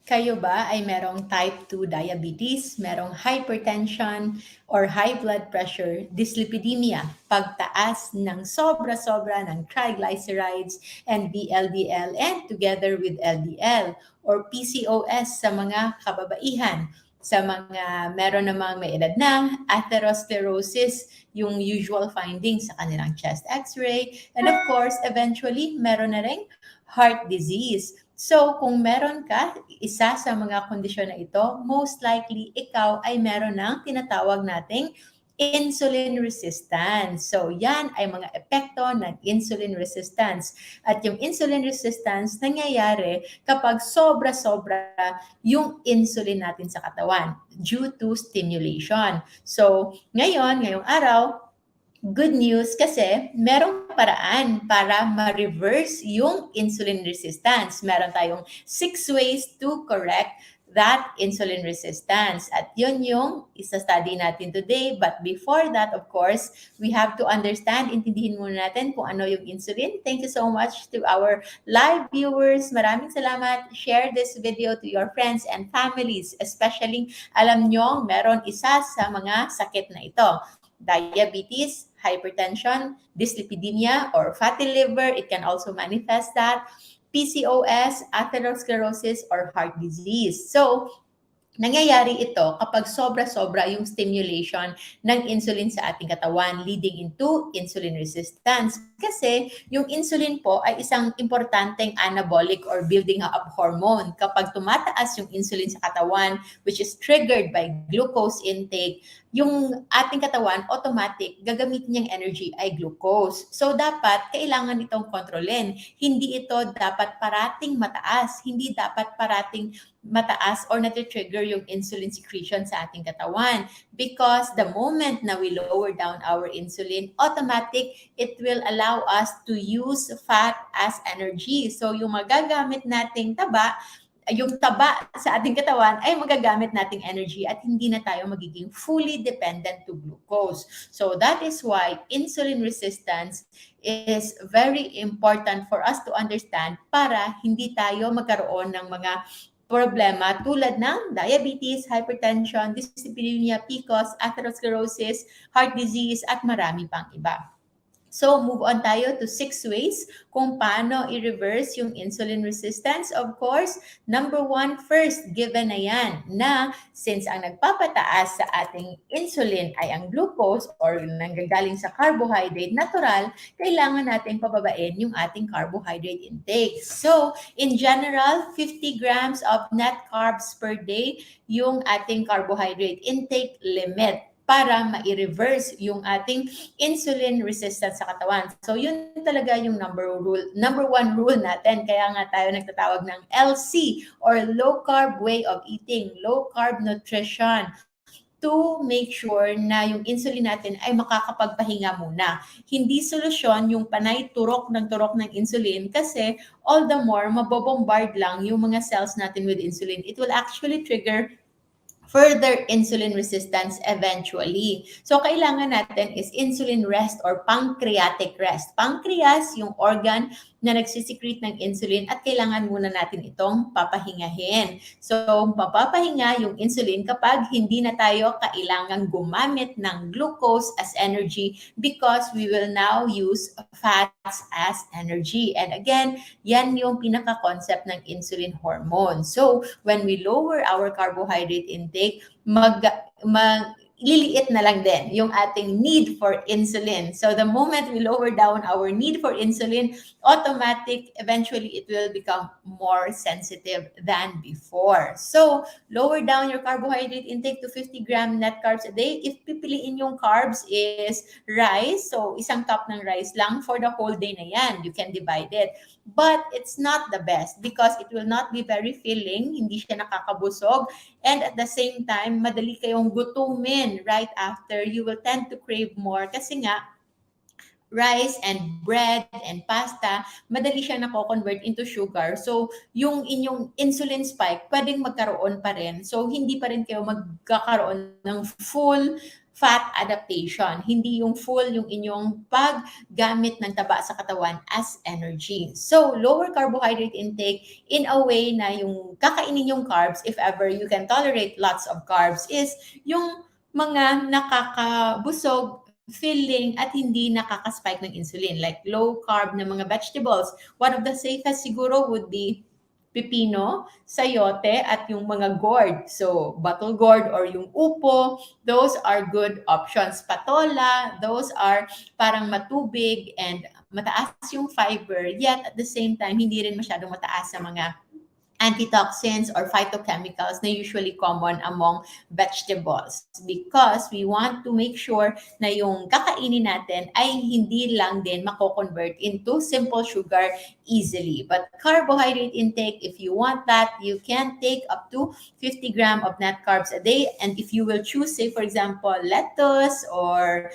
Kayo ba ay merong type 2 diabetes, merong hypertension or high blood pressure, dyslipidemia, pagtaas ng sobra-sobra ng triglycerides and VLDL and together with LDL or PCOS sa mga kababaihan, sa mga meron namang may edad na, atherosclerosis, yung usual findings sa kanilang chest x-ray, and of course, eventually, meron na ring heart disease. So, kung meron ka isa sa mga kondisyon na ito, most likely ikaw ay meron ng tinatawag nating insulin resistance. So, yan ay mga epekto ng insulin resistance. At yung insulin resistance nangyayari kapag sobra-sobra yung insulin natin sa katawan due to stimulation. So, ngayong araw, good news kasi merong paraan para ma-reverse yung insulin resistance. Meron tayong 6 ways to correct that insulin resistance. At yun yung isa-study natin today. But before that, of course, we have to understand, intindihin muna natin kung ano yung insulin. Thank you so much to our live viewers. Maraming salamat. Share this video to your friends and families. Especially, alam nyo, meron isa sa mga sakit na ito. Diabetes, hypertension, dyslipidemia, or fatty liver. It can also manifest that. PCOS, atherosclerosis, or heart disease. So, nangyayari ito kapag sobra-sobra yung stimulation ng insulin sa ating katawan leading into insulin resistance. Kasi yung insulin po ay isang importanteng anabolic or building up hormone. Kapag tumataas yung insulin sa katawan, which is triggered by glucose intake, yung ating katawan, automatic, gagamitin niyang energy ay glucose. So, dapat, kailangan itong kontrolin. Hindi ito dapat parating mataas. Hindi dapat parating mataas or nati-trigger yung insulin secretion sa ating katawan. Because the moment na we lower down our insulin, automatic, it will allow us to use fat as energy. So, yung magagamit nating taba, yung taba sa ating katawan ay magagamit nating energy at hindi na tayo magiging fully dependent to glucose. So that is why insulin resistance is very important for us to understand para hindi tayo magkaroon ng mga problema tulad ng diabetes, hypertension, dyslipidemia, PCOS, atherosclerosis, heart disease, at marami pang iba. So, move on tayo to 6 ways kung paano i-reverse yung insulin resistance. Of course, number 1, first, given na yan na since ang nagpapataas sa ating insulin ay ang glucose or nanggagaling sa carbohydrate, natural, kailangan natin pababain yung ating carbohydrate intake. So, in general, 50 grams of net carbs per day yung ating carbohydrate intake limit para ma-reverse yung ating insulin resistance sa katawan. So, yun talaga yung number 1 rule natin. Kaya nga tayo nagtatawag ng LC or low carb way of eating, low carb nutrition, to make sure na yung insulin natin ay makakapagpahinga muna. Hindi solusyon yung panay turok ng insulin kasi all the more mabobombard lang yung mga cells natin with insulin. It will actually trigger further insulin resistance eventually. So, kailangan natin is insulin rest or pancreatic rest. Pancreas, yung organ na nagsisecrete ng insulin at kailangan muna natin itong papahingahin. So, mapapahinga yung insulin kapag hindi na tayo kailangang gumamit ng glucose as energy because we will now use fats as energy. And again, yan yung pinaka-concept ng insulin hormone. So, when we lower our carbohydrate intake, liliit na lang din yung ating need for insulin. So the moment we lower down our need for insulin, automatic, eventually it will become more sensitive than before. So lower down your carbohydrate intake to 50 gram net carbs a day. If pipiliin yung carbs is rice, so isang cup ng rice lang for the whole day na yan. You can divide it. But it's not the best because it will not be very filling, hindi siya nakakabusog, and at the same time, madali kayong gutumin right after. You will tend to crave more kasi nga, rice and bread and pasta, madali siya nako-convert into sugar. So, yung inyong insulin spike, pwedeng magkaroon pa rin. So, hindi pa rin kayo magkakaroon ng full fat adaptation, hindi yung full yung inyong paggamit ng taba sa katawan as energy. So, lower carbohydrate intake in a way na yung kakainin yung carbs, if ever you can tolerate lots of carbs, is yung mga nakakabusog, filling, at hindi nakaka-spike ng insulin, like low carb na mga vegetables. One of the safest siguro would be pipino, sayote, at yung mga gourd. So, bottle gourd or yung upo, those are good options. Patola, those are parang matubig and mataas yung fiber, yet at the same time, hindi rin masyadong mataas sa mga antitoxins or phytochemicals na usually common among vegetables, because we want to make sure na yung kakainin natin ay hindi lang din mako-convert into simple sugar easily. But carbohydrate intake, if you want that, you can take up to 50 gram of net carbs a day. And if you will choose, say for example, lettuce or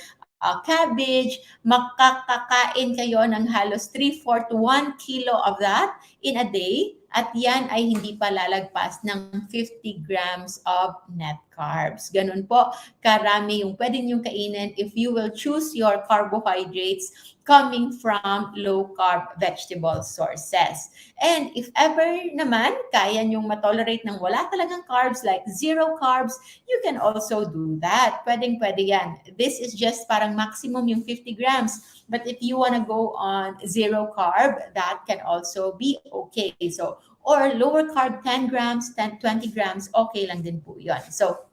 cabbage, makakakain kayo ng halos 3/4 to 1 kilo of that in a day, at yan ay hindi pa lalagpas ng 50 grams of net carbs. Ganun po, karami yung pwede niyong kainin if you will choose your carbohydrates coming from low-carb vegetable sources. And if ever naman, kaya niyong matolerate ng wala talagang carbs, like zero carbs, you can also do that. Pwedeng-pwede yan. This is just parang maximum yung 50 grams. But if you want to go on zero carb, that can also be okay. So, or lower carb 10 grams, 10, 20 grams, okay lang din po yun. So,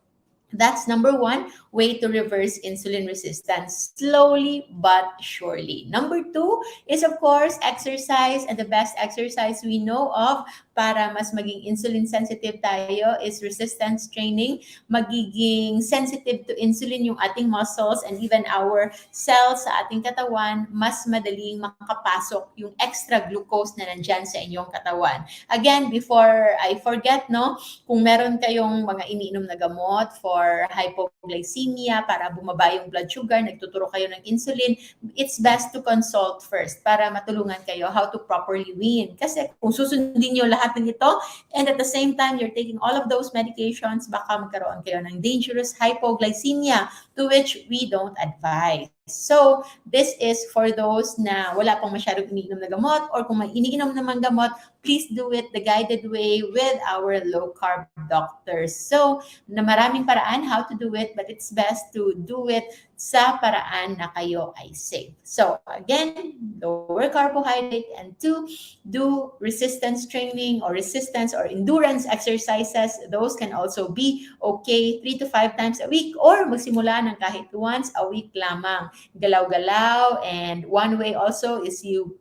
that's number one way to reverse insulin resistance, slowly but surely. Number two is, of course, exercise. And the best exercise we know of para mas maging insulin sensitive tayo is resistance training. Magiging sensitive to insulin yung ating muscles and even our cells sa ating katawan, mas madaling makapasok yung extra glucose na nandyan sa inyong katawan. Again, before I forget, no, kung meron kayong mga iniinom na gamot for hypoglycemia, para bumaba yung blood sugar, nagtuturo kayo ng insulin, it's best to consult first para matulungan kayo how to properly wean. Kasi kung susundin nyo lahat ng ito, and at the same time, you're taking all of those medications, baka magkaroon kayo ng dangerous hypoglycemia, to which we don't advise. So, this is for those na wala pang masyadong iniinom na gamot, or kung may iniinom naman gamot, please do it the guided way with our low-carb doctors. So, na maraming paraan how to do it, but it's best to do it sa paraan na kayo ay safe. So, again, lower carbohydrate, and two, do resistance training or resistance or endurance exercises. Those can also be okay 3 to 5 times a week, or magsimula ng kahit once a week lamang. Galaw-galaw, and one way also is you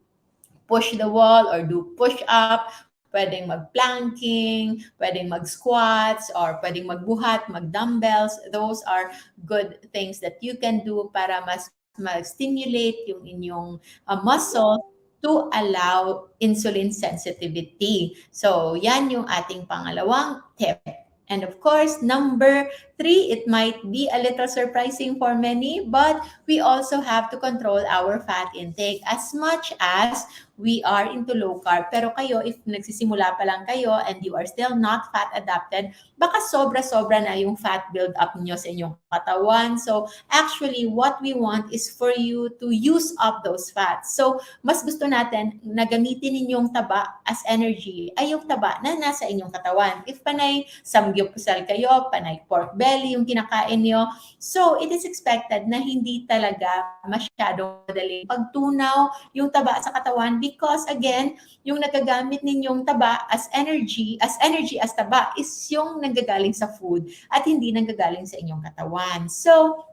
push the wall or do push-up, pwedeng mag-planking, pwedeng mag-squats, or pwedeng magbuhat, mag-dumbbells. Those are good things that you can do para mas mag-stimulate yung inyong muscle to allow insulin sensitivity. So, yan yung ating pangalawang tip. And of course, number 3, it might be a little surprising for many, but we also have to control our fat intake as much as we are into low carb. Pero kayo, if nagsisimula pa lang kayo and you are still not fat adapted, baka sobra-sobra na yung fat build up niyo sa inyong katawan. So actually, what we want is for you to use up those fats. So mas gusto natin na gamitin ninyong taba as energy ay yung taba na nasa inyong katawan. If panay samgyupsal kayo, panay pork belly yung kinakain niyo, so it is expected na hindi talaga masyadong madaling pagtunaw yung taba sa katawan, because again, yung nagagamit ninyong taba as energy as taba is yung nanggagaling sa food at hindi nanggagaling sa inyong katawan. So,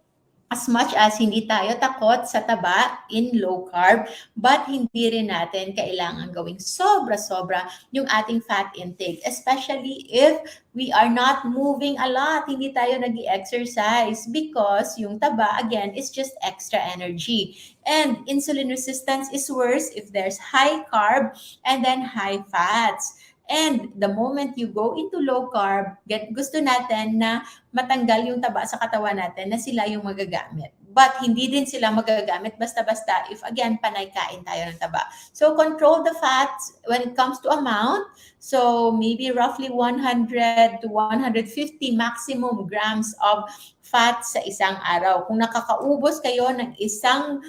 as much as hindi tayo takot sa taba in low carb, but hindi rin natin kailangan gawing sobra-sobra yung ating fat intake, especially if we are not moving a lot, hindi tayo nag-exercise, because yung taba, again, is just extra energy. And insulin resistance is worse if there's high carb and then high fats. And the moment you go into low carb, gusto natin na matanggal yung taba sa katawan natin na sila yung magagamit. But hindi din sila magagamit basta-basta if, again, panay kain tayo ng taba. So control the fats when it comes to amount. So maybe roughly 100 to 150 maximum grams of fat sa isang araw. Kung nakakaubos kayo ng isang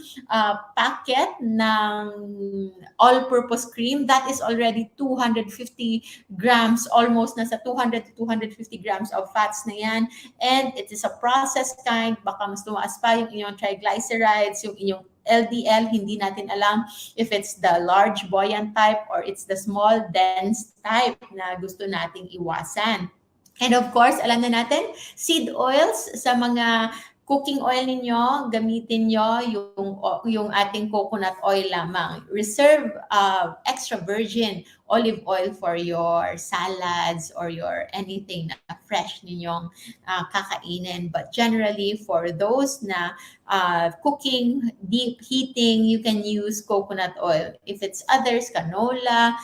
packet ng all-purpose cream, that is already 250 grams, almost nasa 200 to 250 grams of fats na yan. And it is a processed kind, baka mas tumaas pa yung inyong triglycerides, yung inyong LDL, hindi natin alam if it's the large buoyant type or it's the small dense type na gusto nating iwasan. And of course, alam na natin, seed oils sa mga cooking oil ninyo, gamitin nyo yung ating coconut oil lamang. Reserve extra virgin olive oil for your salads or your anything na fresh ninyong kakainin. But generally, for those na cooking, deep heating, you can use coconut oil. If it's others, canola,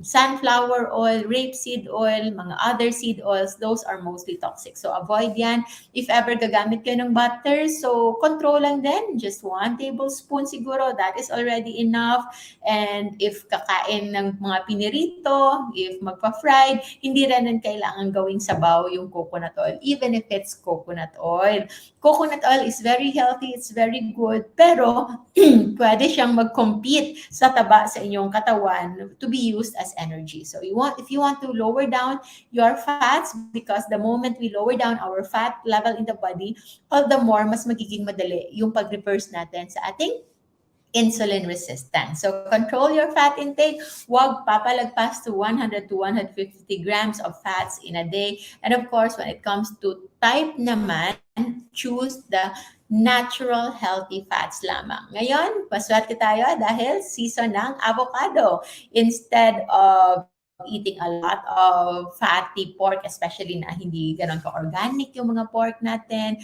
sunflower oil, rapeseed oil, mga other seed oils, those are mostly toxic. So avoid yan. If ever gagamit kayo ng butter, so control lang din. Just 1 tablespoon siguro, that is already enough. And if kakain ng mga pinirito, if magpa-fried, hindi rin kailangan gawing sabaw yung coconut oil, even if it's coconut oil. Coconut oil is very healthy, it's very good, pero pwede siyang mag-compete sa taba sa inyong katawan to be used as energy. So if you want to lower down your fats, because the moment we lower down our fat level in the body, all the more mas magiging madali yung pag-reverse natin sa ating insulin resistance. So control your fat intake. Huwag papalagpas to 100 to 150 grams of fats in a day. And of course, when it comes to type naman, choose the natural healthy fats lamang. Ngayon, paswerte tayo dahil season ng avocado. Instead of eating a lot of fatty pork, especially na hindi ganon ka-organic yung mga pork natin,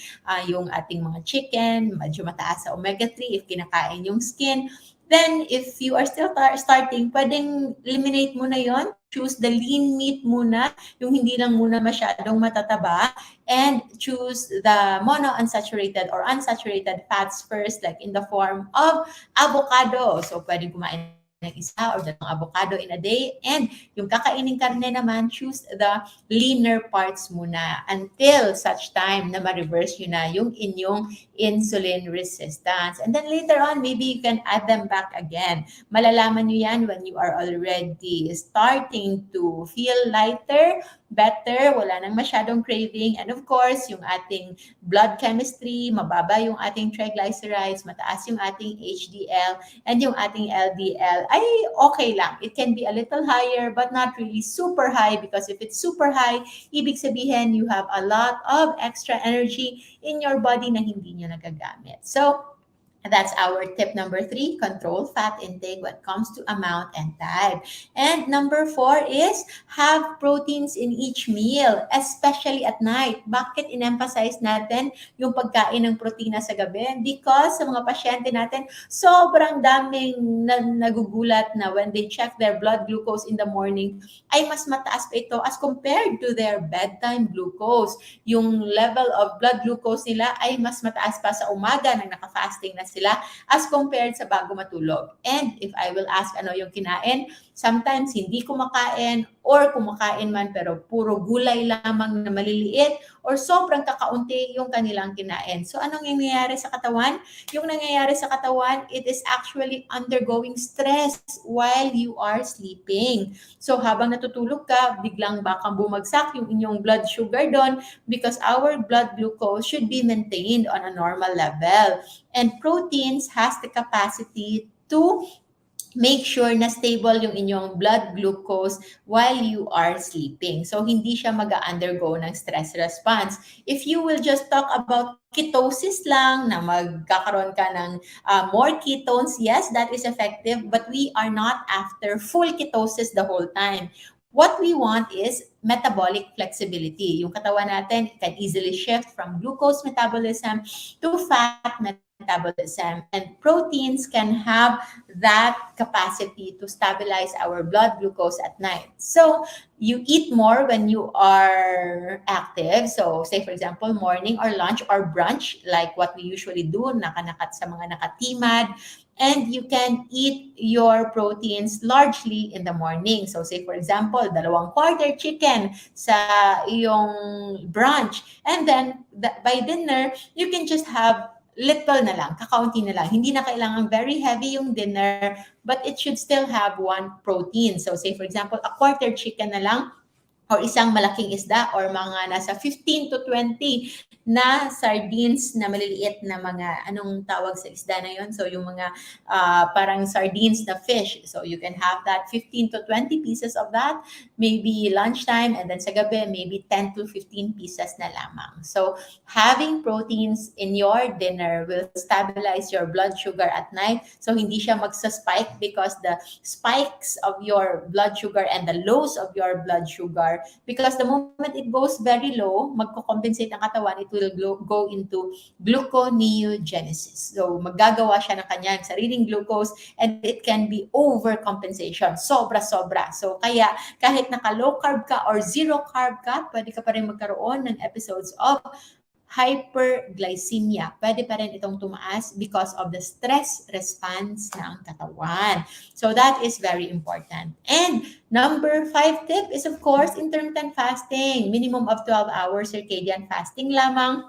yung ating mga chicken, medyo mataas sa omega-3 if kinakain yung skin. Then, if you are still starting, pwedeng eliminate mo na yon. Choose the lean meat muna, yung hindi lang muna masyadong matataba, and choose the monounsaturated or unsaturated fats first, like in the form of avocado. So, pwedeng kumain ng isa or dalawang avocado in a day. And yung kakainin karne naman, choose the leaner parts muna until such time na ma-reverse yun na yung inyong insulin resistance. And then later on, maybe you can add them back again. Malalaman nyo yan when you are already starting to feel lighter, better, wala nang masyadong craving, and of course, yung ating blood chemistry, mababa yung ating triglycerides, mataas yung ating HDL, and yung ating LDL, ay okay lang. It can be a little higher, but not really super high, because if it's super high, ibig sabihin you have a lot of extra energy in your body na hindi nyo nagagamit. So, that's our tip number 3, control fat intake when it comes to amount and type. And number 4 is have proteins in each meal, especially at night. Bakit in-emphasize natin yung pagkain ng protina sa gabi? Because sa mga pasyente natin, sobrang daming nagugulat na when they check their blood glucose in the morning, ay mas mataas pa ito as compared to their bedtime glucose. Yung level of blood glucose nila ay mas mataas pa sa umaga nang naka-fasting na sila as compared sa bago matulog. And if I will ask ano yung kinain, sometimes hindi kumakain or kumakain man pero puro gulay lamang na maliliit or sobrang kakaunti yung kanilang kinain. So anong nangyayari sa katawan? Yung nangyayari sa katawan, it is actually undergoing stress while you are sleeping. So habang natutulog ka, biglang baka bumagsak yung inyong blood sugar doon because our blood glucose should be maintained on a normal level. And proteins has the capacity to make sure na stable yung inyong blood glucose while you are sleeping. So, hindi siya mag-undergo ng stress response. If you will just talk about ketosis lang, na magkakaroon ka ng more ketones, yes, that is effective, but we are not after full ketosis the whole time. What we want is metabolic flexibility. Yung katawan natin can easily shift from glucose metabolism to fat metabolism. metabolism. And proteins can have that capacity to stabilize our blood glucose at night. So you eat more when you are active. So say for example, morning or lunch or brunch, like what we usually do, nakanakat sa mga nakatimad. And you can eat your proteins largely in the morning. So say for example, 2/4 chicken sa iyong brunch. And then by dinner, you can just have little na lang, kakaunti na lang. Hindi na kailangan very heavy yung dinner, but it should still have one protein. So say for example, a quarter chicken na lang or isang malaking isda or mga nasa 15 to 20 na sardines na maliliit na mga, anong tawag sa isda na yon? So yung mga parang sardines na fish. So you can have that 15 to 20 pieces of that, maybe lunchtime, and then sa gabi, maybe 10 to 15 pieces na lamang. So having proteins in your dinner will stabilize your blood sugar at night. So hindi siya magsa-spike because the spikes of your blood sugar and the lows of your blood sugar, because the moment it goes very low, magko-compensate ang katawan, it will go into gluconeogenesis. So maggagawa siya ng kanyang sariling glucose and it can be overcompensation, sobra-sobra. So kaya kahit naka-low carb ka or zero carb ka, pwede ka pa rin magkaroon ng episodes of hyperglycemia. Pwede pa rin itong tumaas because of the stress response ng katawan. So that is very important. And number 5 tip is of course intermittent fasting. Minimum of 12 hours circadian fasting lamang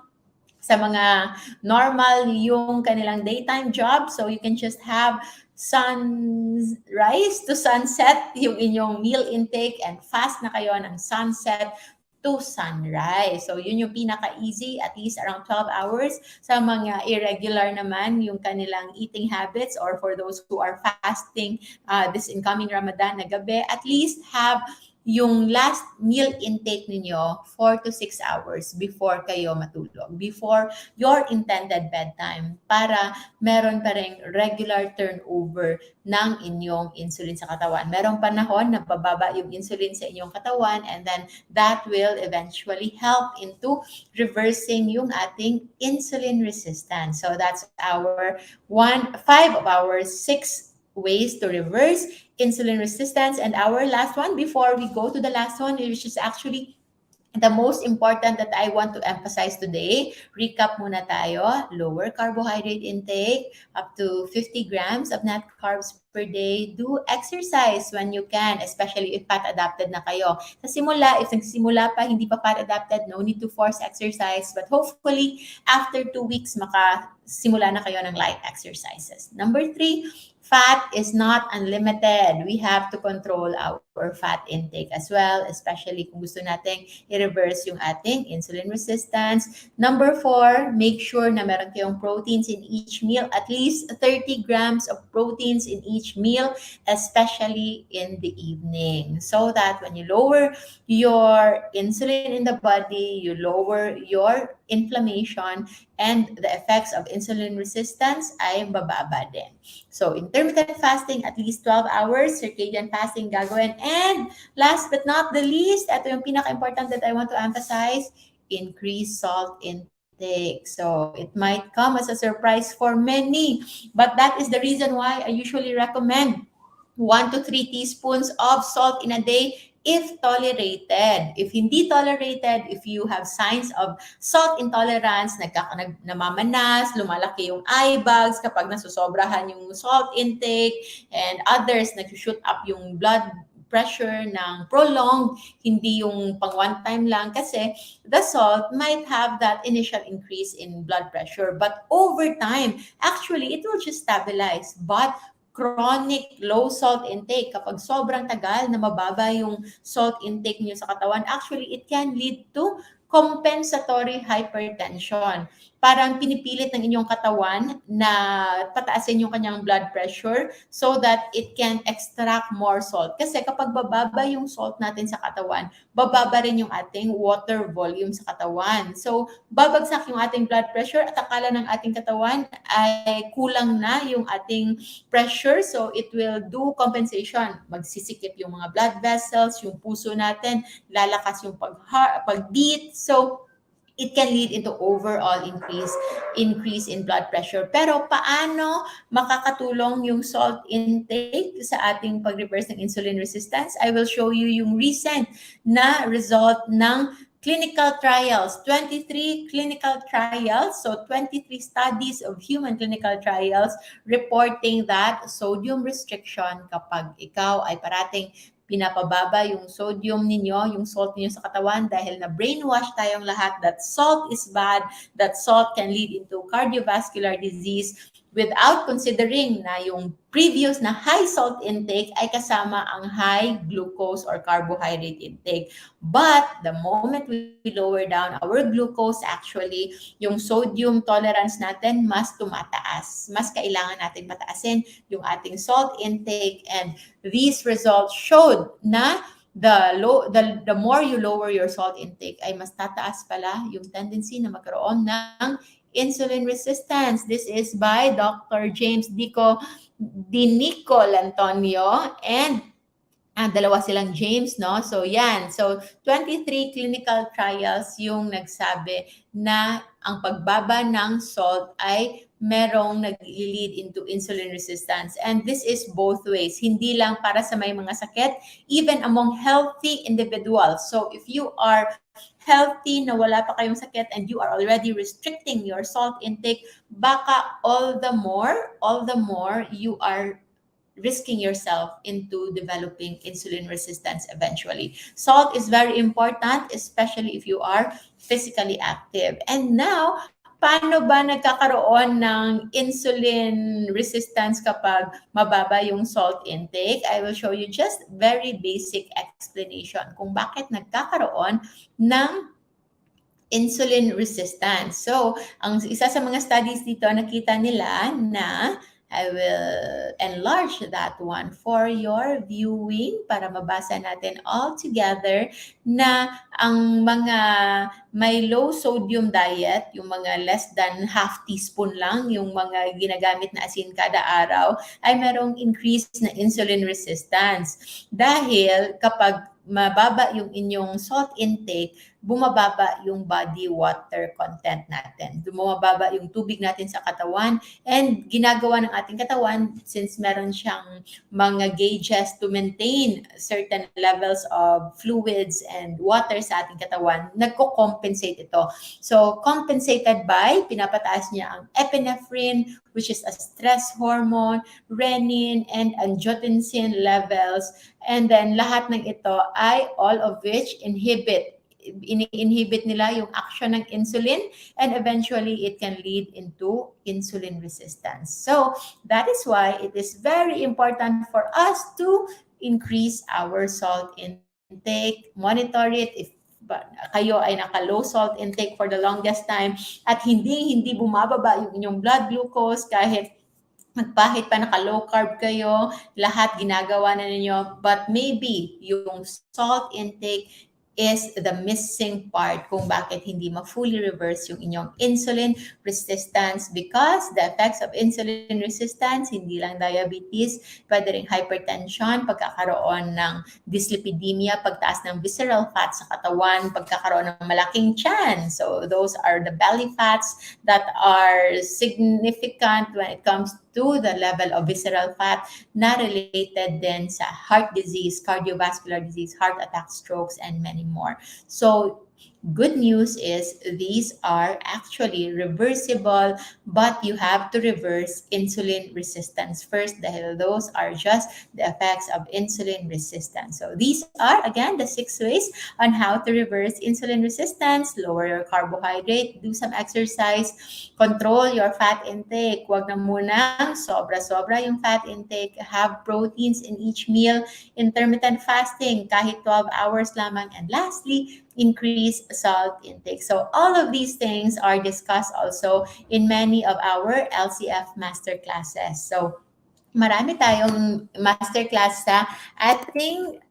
sa mga normal yung kanilang daytime job. So you can just have sunrise to sunset yung inyong meal intake and fast na kayo ng sunset to sunrise. So yun yung pinaka-easy, at least around 12 hours. Sa mga irregular naman yung kanilang eating habits, or for those who are fasting this incoming Ramadan na gabi, at least have yung last meal intake ninyo 4 to 6 hours before kayo matulog, before your intended bedtime, para meron pa ring regular turnover ng inyong insulin sa katawan. Merong panahon na bababa yung insulin sa inyong katawan, and then that will eventually help into reversing yung ating insulin resistance. So that's our 5 of our 6 ways to reverse insulin resistance. And our last one, before we go to the last one, which is actually the most important that I want to emphasize today, recap muna tayo: lower carbohydrate intake, up to 50 grams of net carbs per day. Do exercise when you can, especially if fat adapted na kayo. Sa simula, if nagsimula pa, hindi pa fat adapted, no need to force exercise. But hopefully, after 2 weeks, makasimula na kayo ng light exercises. Number 3, fat is not unlimited. We have to control our fat intake as well, especially kung gusto nating i-reverse yung ating insulin resistance. Number 4, make sure na meron kayong proteins in each meal, at least 30 grams of proteins in each meal, especially in the evening, so that when you lower your insulin in the body, you lower your inflammation, and the effects of insulin resistance ay bababa din. So, intermittent fasting, at least 12 hours, circadian fasting gagawin. And last but not the least, ito yung pinaka-important that I want to emphasize, increase salt intake. So, it might come as a surprise for many, but that is the reason why I usually recommend 1 to 3 teaspoons of salt in a day if tolerated. If hindi tolerated, if you have signs of salt intolerance, namamanas, lumalaki yung eye bags kapag nasusobrahan yung salt intake, and others, nag-shoot up yung blood pressure ng prolonged, hindi yung pang one time lang, kasi the salt might have that initial increase in blood pressure, but over time, actually, it will just stabilize. But chronic low salt intake, kapag sobrang tagal na mababa yung salt intake niyo sa katawan, actually it can lead to compensatory hypertension. Parang pinipilit ng inyong katawan na pataasin yung kanyang blood pressure so that it can extract more salt. Kasi kapag bababa yung salt natin sa katawan, bababa rin yung ating water volume sa katawan. So, babagsak yung ating blood pressure at akala ng ating katawan ay kulang na yung ating pressure. So, it will do compensation. Magsisikip yung mga blood vessels, yung puso natin, lalakas yung pag-beat. So, it can lead into overall increase in blood pressure. Pero paano makakatulong yung salt intake sa ating pag-reverse ng insulin resistance? I will show you yung recent na result ng clinical trials, 23 clinical trials, so 23 studies of human clinical trials reporting that sodium restriction, kapag ikaw ay parating pinapababa yung sodium ninyo, yung salt ninyo sa katawan, dahil na brainwash tayong lahat that salt is bad, that salt can lead into cardiovascular disease, without considering na yung previous na high salt intake ay kasama ang high glucose or carbohydrate intake. But the moment we lower down our glucose, actually, yung sodium tolerance natin mas tumataas. Mas kailangan natin pataasin yung ating salt intake, and these results showed na the more you lower your salt intake ay mas tataas pala yung tendency na magkaroon ng insulin resistance. This is by Dr. James Dinico Antonio, and dalawa silang James, no? So, yan. So, 23 clinical trials yung nagsabi na ang pagbaba ng salt ay merong nag-lead into insulin resistance. And this is both ways. Hindi lang para sa may mga sakit, even among healthy individuals. So, if you are healthy, na wala pa kayong sakit, and you are already restricting your salt intake, baka all the more you are risking yourself into developing insulin resistance eventually. Salt is very important, especially if you are physically active. And now, paano ba nagkakaroon ng insulin resistance kapag mababa yung salt intake? I will show you just very basic explanation kung bakit nagkakaroon ng insulin resistance. So, ang isa sa mga studies dito, nakita nila na I will enlarge that one for your viewing para mabasa natin all together na ang mga may low sodium diet, yung mga less than half teaspoon lang, yung mga ginagamit na asin kada araw, ay merong increase na insulin resistance. Dahil kapag mababa yung inyong salt intake, bumababa yung body water content natin. Bumababa yung tubig natin sa katawan, and ginagawa ng ating katawan, since meron siyang mga gauges to maintain certain levels of fluids and water sa ating katawan, nagko-compensate ito. So, compensated by, pinapataas niya ang epinephrine, which is a stress hormone, renin, and angiotensin levels. And then, lahat ng ito ay all of which ini-inhibit nila yung action ng insulin, and eventually it can lead into insulin resistance. So that is why it is very important for us to increase our salt intake, monitor it if kayo ay naka-low salt intake for the longest time at hindi bumababa yung inyong blood glucose kahit magpahit pa naka-low carb kayo, lahat ginagawa na ninyo, but maybe yung salt intake is the missing part kung bakit hindi ma-fully reverse yung inyong insulin resistance, because the effects of insulin resistance, hindi lang diabetes, pwede rin hypertension, pagkakaroon ng dyslipidemia, pagtaas ng visceral fat sa katawan, pagkakaroon ng malaking tiyan. So those are the belly fats that are significant when it comes to the level of visceral fat na related din sa heart disease, cardiovascular disease, heart attack, strokes, and many more. So, good news is these are actually reversible, but you have to reverse insulin resistance first dahil those are just the effects of insulin resistance. So these are, again, the 6 ways on how to reverse insulin resistance. Lower your carbohydrate, do some exercise, control your fat intake. Huwag na munang sobra-sobra yung fat intake. Have proteins in each meal. Intermittent fasting, kahit 12 hours lamang. And lastly, increase salt intake. So all of these things are discussed also in many of our LCF masterclasses. So marami tayong masterclass sa ating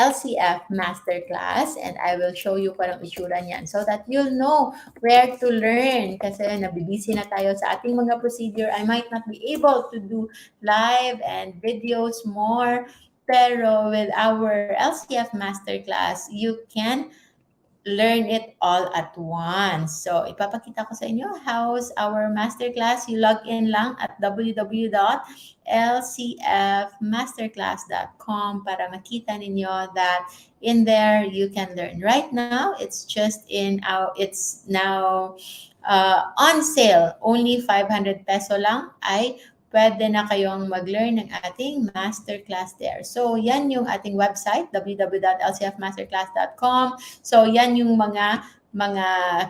LCF masterclass, and I will show you kung anong itsura niyan so that you'll know where to learn. Kasi nabibisi na tayo sa ating mga procedure. I might not be able to do live and videos more, pero with our LCF masterclass, you can learn it all at once. So, ipapakita ko sa inyo how's our masterclass. You log in lang at www.lcfmasterclass.com para makita ninyo that in there you can learn. Right now, it's now on sale. Only 500 peso lang ay pwede na kayong mag-learn ng ating masterclass there. So, yan yung ating website, www.lcfmasterclass.com. So, yan yung mga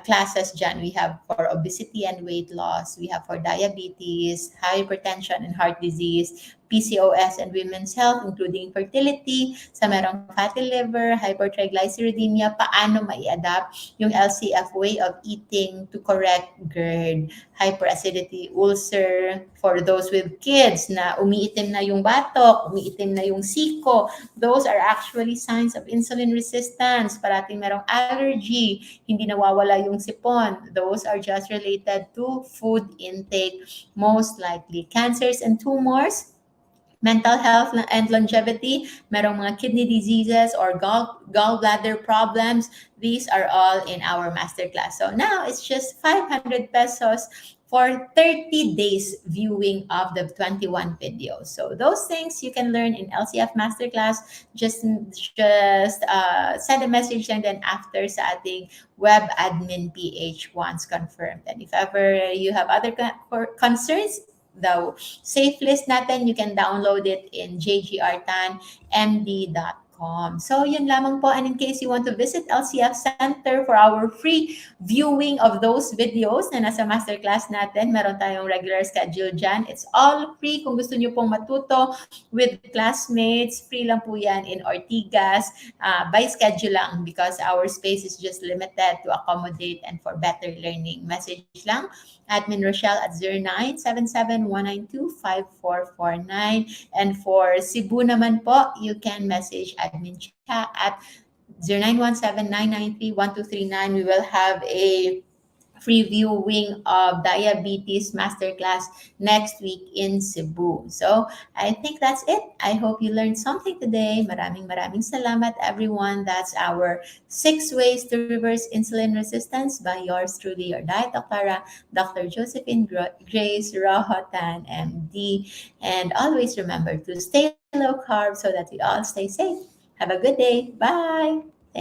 classes dyan. We have for obesity and weight loss. We have for diabetes, hypertension and heart disease, PCOS and women's health, including fertility, sa merong fatty liver, hypertriglyceridemia, paano mai-adapt yung LCF way of eating to correct GERD, hyperacidity, ulcer, for those with kids na umiitim na yung batok, umiitim na yung siko. Those are actually signs of insulin resistance. Parating merong allergy, hindi nawawala yung sipon. Those are just related to food intake, most likely. Cancers and tumors, mental health and longevity, merong mga kidney diseases or gallbladder problems. These are all in our masterclass. So now it's just 500 pesos for 30 days viewing of the 21 videos. So those things you can learn in LCF Masterclass. Just send a message and then after sa ating web admin PH once confirmed. And if ever you have other concerns, the safe list natin, you can download it in jgrtanmd.com. So, yun lamang po. And in case you want to visit LCF Center for our free viewing of those videos na nasa masterclass natin, meron tayong regular schedule dyan. It's all free. Kung gusto nyo pong matuto with classmates, free lang po yan in Ortigas. By schedule lang because our space is just limited to accommodate and for better learning. Message lang, Admin Rochelle at 0977-192-5449. And for Cebu naman po, you can message Admin Cha at 0917-993-1239. We will have a free viewing of Diabetes Masterclass next week in Cebu. So, I think that's it. I hope you learned something today. Maraming salamat, everyone. That's our 6 ways to reverse insulin resistance by yours truly, your diet doctora, Dr. Josephine Grace Rohotan, MD. And always remember to stay low carb so that we all stay safe. Have a good day. Bye.